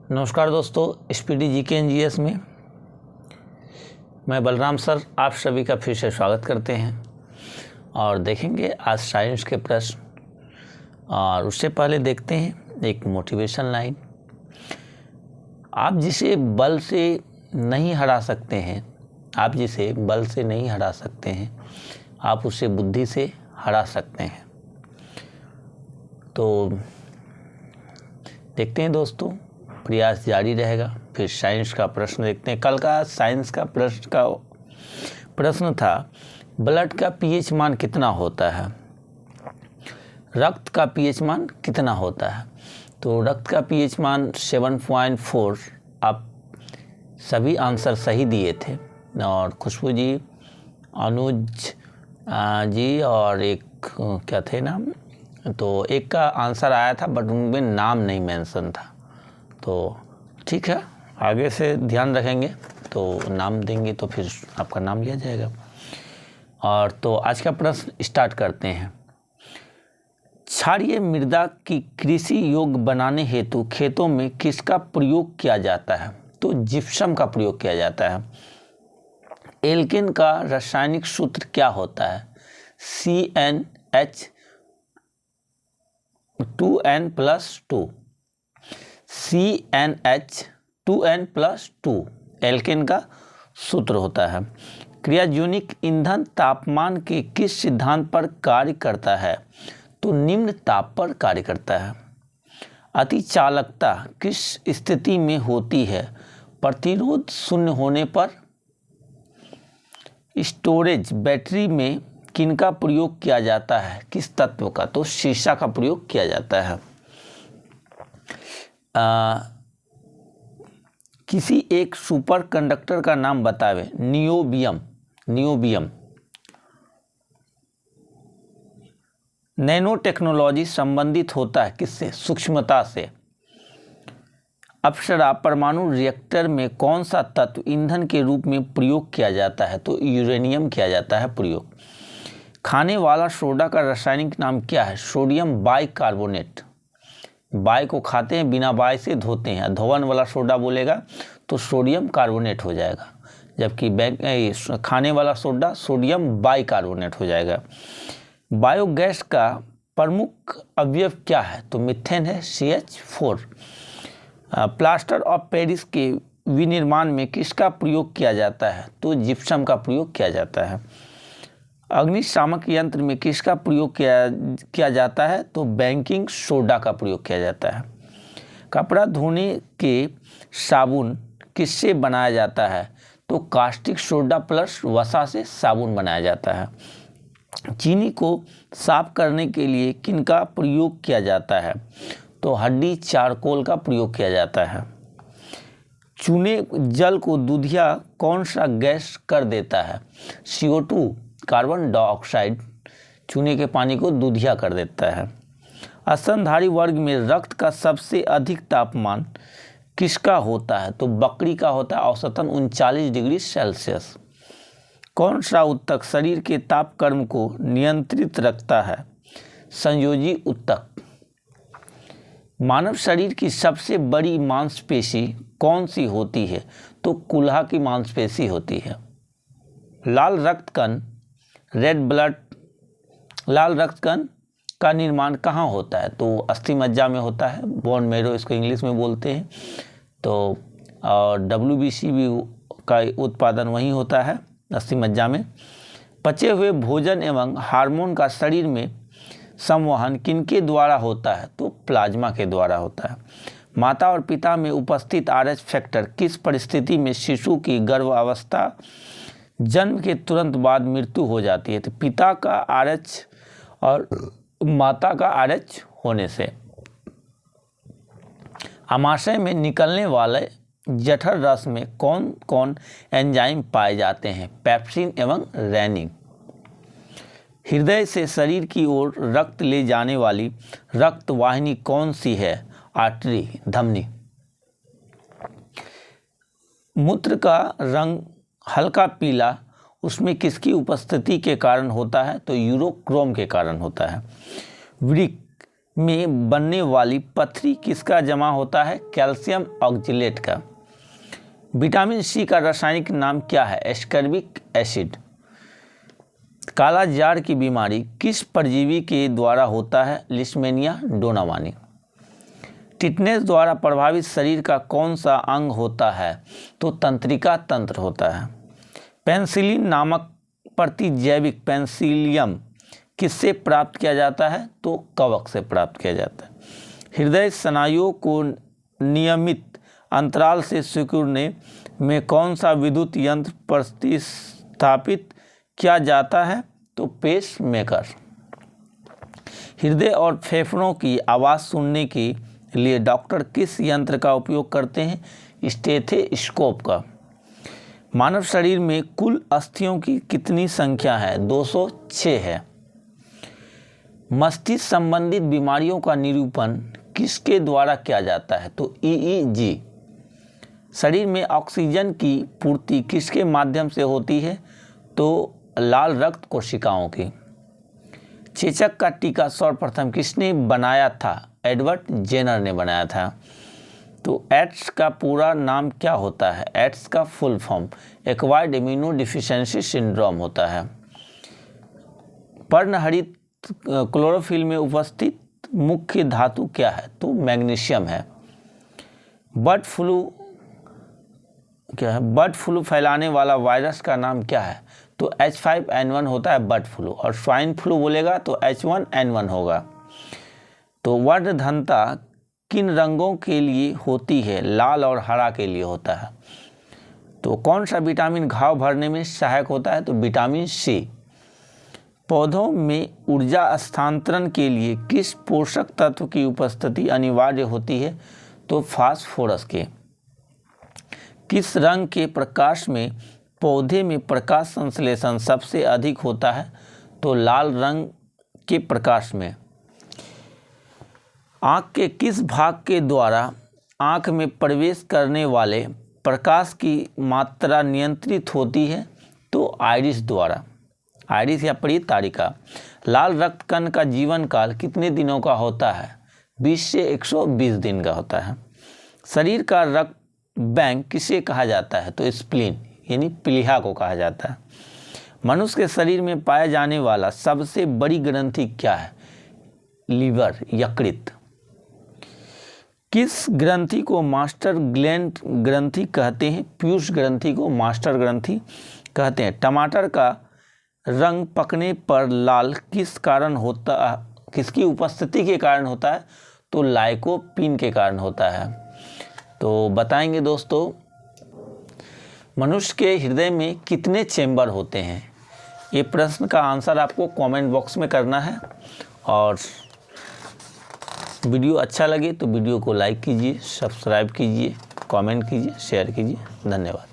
नमस्कार दोस्तों, speedy GK NGS में मैं बलराम सर आप सभी का फिर से स्वागत करते हैं और देखेंगे आज साइंस के प्रश्न। और उससे पहले देखते हैं एक मोटिवेशन लाइन। आप जिसे बल से नहीं हरा सकते हैं, आप जिसे बल से नहीं हरा सकते हैं, आप उसे बुद्धि से हरा सकते हैं। तो देखते हैं दोस्तों, प्रयास जारी रहेगा। फिर साइंस का प्रश्न देखते हैं। कल का साइंस का प्रश्न था ब्लड का पीएच मान कितना होता है, रक्त का पीएच मान कितना होता है। तो रक्त का पीएच मान 7.4। आप सभी आंसर सही दिए थे और खुशबू जी, अनुज जी और एक क्या थे नाम, तो एक का आंसर आया था बट उनमें नाम नहीं मेंशन था। तो ठीक है, आगे से ध्यान रखेंगे तो नाम देंगे तो फिर आपका नाम लिया जाएगा। और तो आज का प्रश्न स्टार्ट करते हैं। क्षारीय मृदा की कृषि योग्य बनाने हेतु खेतों में किसका प्रयोग किया जाता है। तो जिप्सम का प्रयोग किया जाता है। एल्केन का रासायनिक सूत्र क्या होता है। CnH2n+2 CnH2n+2 एल्केन का सूत्र होता है। क्रियाजोनिक ईंधन तापमान के किस सिद्धांत पर कार्य करता है। तो निम्न ताप पर कार्य करता है। अतिचालकता किस स्थिति में होती है। प्रतिरोध शून्य होने पर। स्टोरेज बैटरी में किनका प्रयोग किया जाता है, किस तत्व का। तो शीशा का प्रयोग किया जाता है। किसी एक सुपर कंडक्टर का नाम बतावे। नियोबियम। नैनो टेक्नोलॉजी संबंधित होता है किससे, सूक्ष्मता से। अप्सरा परमाणु रिएक्टर में कौन सा तत्व ईंधन के रूप में प्रयोग किया जाता है। तो यूरेनियम किया जाता है प्रयोग। खाने वाला सोडा का रासायनिक नाम क्या है। Sodium bicarbonate. बाय को खाते हैं, बिना बाय से धोते हैं। धोवन वाला सोडा बोलेगा तो सोडियम कार्बोनेट हो जाएगा, जबकि खाने वाला सोडा सोडियम बाइकार्बोनेट हो जाएगा। बायोगैस का प्रमुख अवयव क्या है। तो मीथेन है, CH4। प्लास्टर ऑफ पेरिस के विनिर्माण में किसका प्रयोग किया जाता है। तो जिप्सम का प्रयोग किया जाता है। अग्निशामक यंत्र में किसका प्रयोग किया जाता है। तो बेकिंग सोडा का प्रयोग किया जाता है। कपड़ा धोने के साबुन किससे बनाया जाता है। तो कास्टिक सोडा प्लस वसा से साबुन बनाया जाता है। चीनी को साफ करने के लिए किनका प्रयोग किया जाता है। तो हड्डी चारकोल का प्रयोग किया जाता है। चूने जल को दूधिया कौन सा गैस कर देता है। CO2 कार्बन डाइऑक्साइड चूने के पानी को दूधिया कर देता है। स्तनधारी वर्ग में रक्त का सबसे अधिक तापमान किसका होता है। तो बकरी का होता है, औसतन 39 डिग्री सेल्सियस। कौन सा ऊतक शरीर के तापक्रम को नियंत्रित रखता है। संयोजी ऊतक। मानव शरीर की सबसे बड़ी मांसपेशी कौन सी होती है। तो कुल्हा की मांसपेशी होती है। लाल रक्त कण का निर्माण कहाँ होता है। तो अस्थि मज्जा में होता है, बोन मैरो इसको इंग्लिश में बोलते हैं। तो और WBC भी का उत्पादन वहीं होता है, अस्थि मज्जा में। पचे हुए भोजन एवं हार्मोन का शरीर में संवहन किनके द्वारा होता है। तो प्लाज्मा के द्वारा होता है। माता और पिता में उपस्थित RH फैक्टर किस परिस्थिति में शिशु की गर्भावस्था जन्म के तुरंत बाद मृत्यु हो जाती है। तो पिता का RH और माता का RH होने से। आमाशय में निकलने वाले जठर रस में कौन कौन एंजाइम पाए जाते हैं। पेप्सिन एवं रेनिन। हृदय से शरीर की ओर रक्त ले जाने वाली रक्त वाहिनी कौन सी है। आर्टरी, धमनी। मूत्र का रंग हल्का पीला उसमें किसकी उपस्थिति के कारण होता है। तो यूरोक्रोम के कारण होता है। वृक्क में बनने वाली पथरी किसका जमा होता है? कैल्शियम ऑक्जेलेट का। विटामिन सी का रासायनिक नाम क्या है? Ascorbic acid. काला जार की बीमारी किस परजीवी के द्वारा होता है? लिस्मेनिया डोनावानी। टिटनेस द्वारा प्रभावित शरीर का कौन सा अंग होता है? तो तंत्रिका तंत्र होता है। पेनिसिलिन नामक प्रतिजैविक पेनिसिलियम किससे प्राप्त किया जाता है? तो कवक से प्राप्त किया जाता है। हृदय स्नायुओं को नियमित अंतराल से सिकुड़ने में कौन सा विद्युत यंत्र प्रतिस्थापित किया जाता है? तो पेस मेकर। हृदय और फेफड़ों की आवाज़ सुनने के लिए डॉक्टर किस यंत्र का उपयोग करते हैं? स्टेथोस्कोप का। मानव शरीर में कुल अस्थियों की कितनी संख्या है? 206 है। मस्तिष्क संबंधित बीमारियों का निरूपण किसके द्वारा किया जाता है? तो EEG। शरीर में ऑक्सीजन की पूर्ति किसके माध्यम से होती है? तो लाल रक्त कोशिकाओं की। चेचक का टीका सर्वप्रथम किसने बनाया था? एडवर्ड जेनर ने बनाया था। तो एड्स का पूरा नाम क्या होता है? एड्स का फुल फॉर्म एक्वायर्ड इम्यूनोडिफिशियेंसी सिंड्रोम होता है। पर्णहरित क्लोरोफिल में उपस्थित मुख्य धातु क्या है? तो मैग्नीशियम है। बर्ड फ्लू क्या है? बर्ड फ्लू फैलाने वाला वायरस का नाम क्या है? तो H5N1 होता है बर्ड फ्लू, और स्वाइन फ्लू बोलेगा तो H1N1 होगा। तो वर्णधनता किन रंगों के लिए होती है? लाल और हरा के लिए होता है। तो कौन सा विटामिन घाव भरने में सहायक होता है? तो विटामिन सी। पौधों में ऊर्जा हस्तांतरण के लिए किस पोषक तत्व की उपस्थिति अनिवार्य होती है? तो फास्फोरस के। किस रंग के प्रकाश में पौधे में प्रकाश संश्लेषण सबसे अधिक होता है? तो लाल रंग के प्रकाश में। आँख के किस भाग के द्वारा आँख में प्रवेश करने वाले प्रकाश की मात्रा नियंत्रित होती है? तो आइरिस द्वारा। आइरिस या परितारिका। लाल रक्त कण का जीवन काल कितने दिनों का होता है? 20 से 120 दिन का होता है। शरीर का रक्त बैंक किसे कहा जाता है? तो स्प्लीन यानी प्लीहा को कहा जाता है। मनुष्य के शरीर में पाया जाने वाला सबसे बड़ी ग्रंथि क्या है? लीवर, यकृत। किस ग्रंथि को मास्टर ग्लैंड ग्रंथि कहते हैं? पीयूष ग्रंथि को मास्टर ग्रंथि कहते हैं। टमाटर का रंग पकने पर लाल किस कारण होता, किसकी उपस्थिति के कारण होता है? तो लाइकोपीन के कारण होता है। तो बताएंगे दोस्तों, मनुष्य के हृदय में कितने चेंबर होते हैं? ये प्रश्न का आंसर आपको कमेंट बॉक्स में करना है। और वीडियो अच्छा लगे तो वीडियो को लाइक कीजिए, सब्सक्राइब कीजिए, कमेंट कीजिए, शेयर कीजिए। धन्यवाद।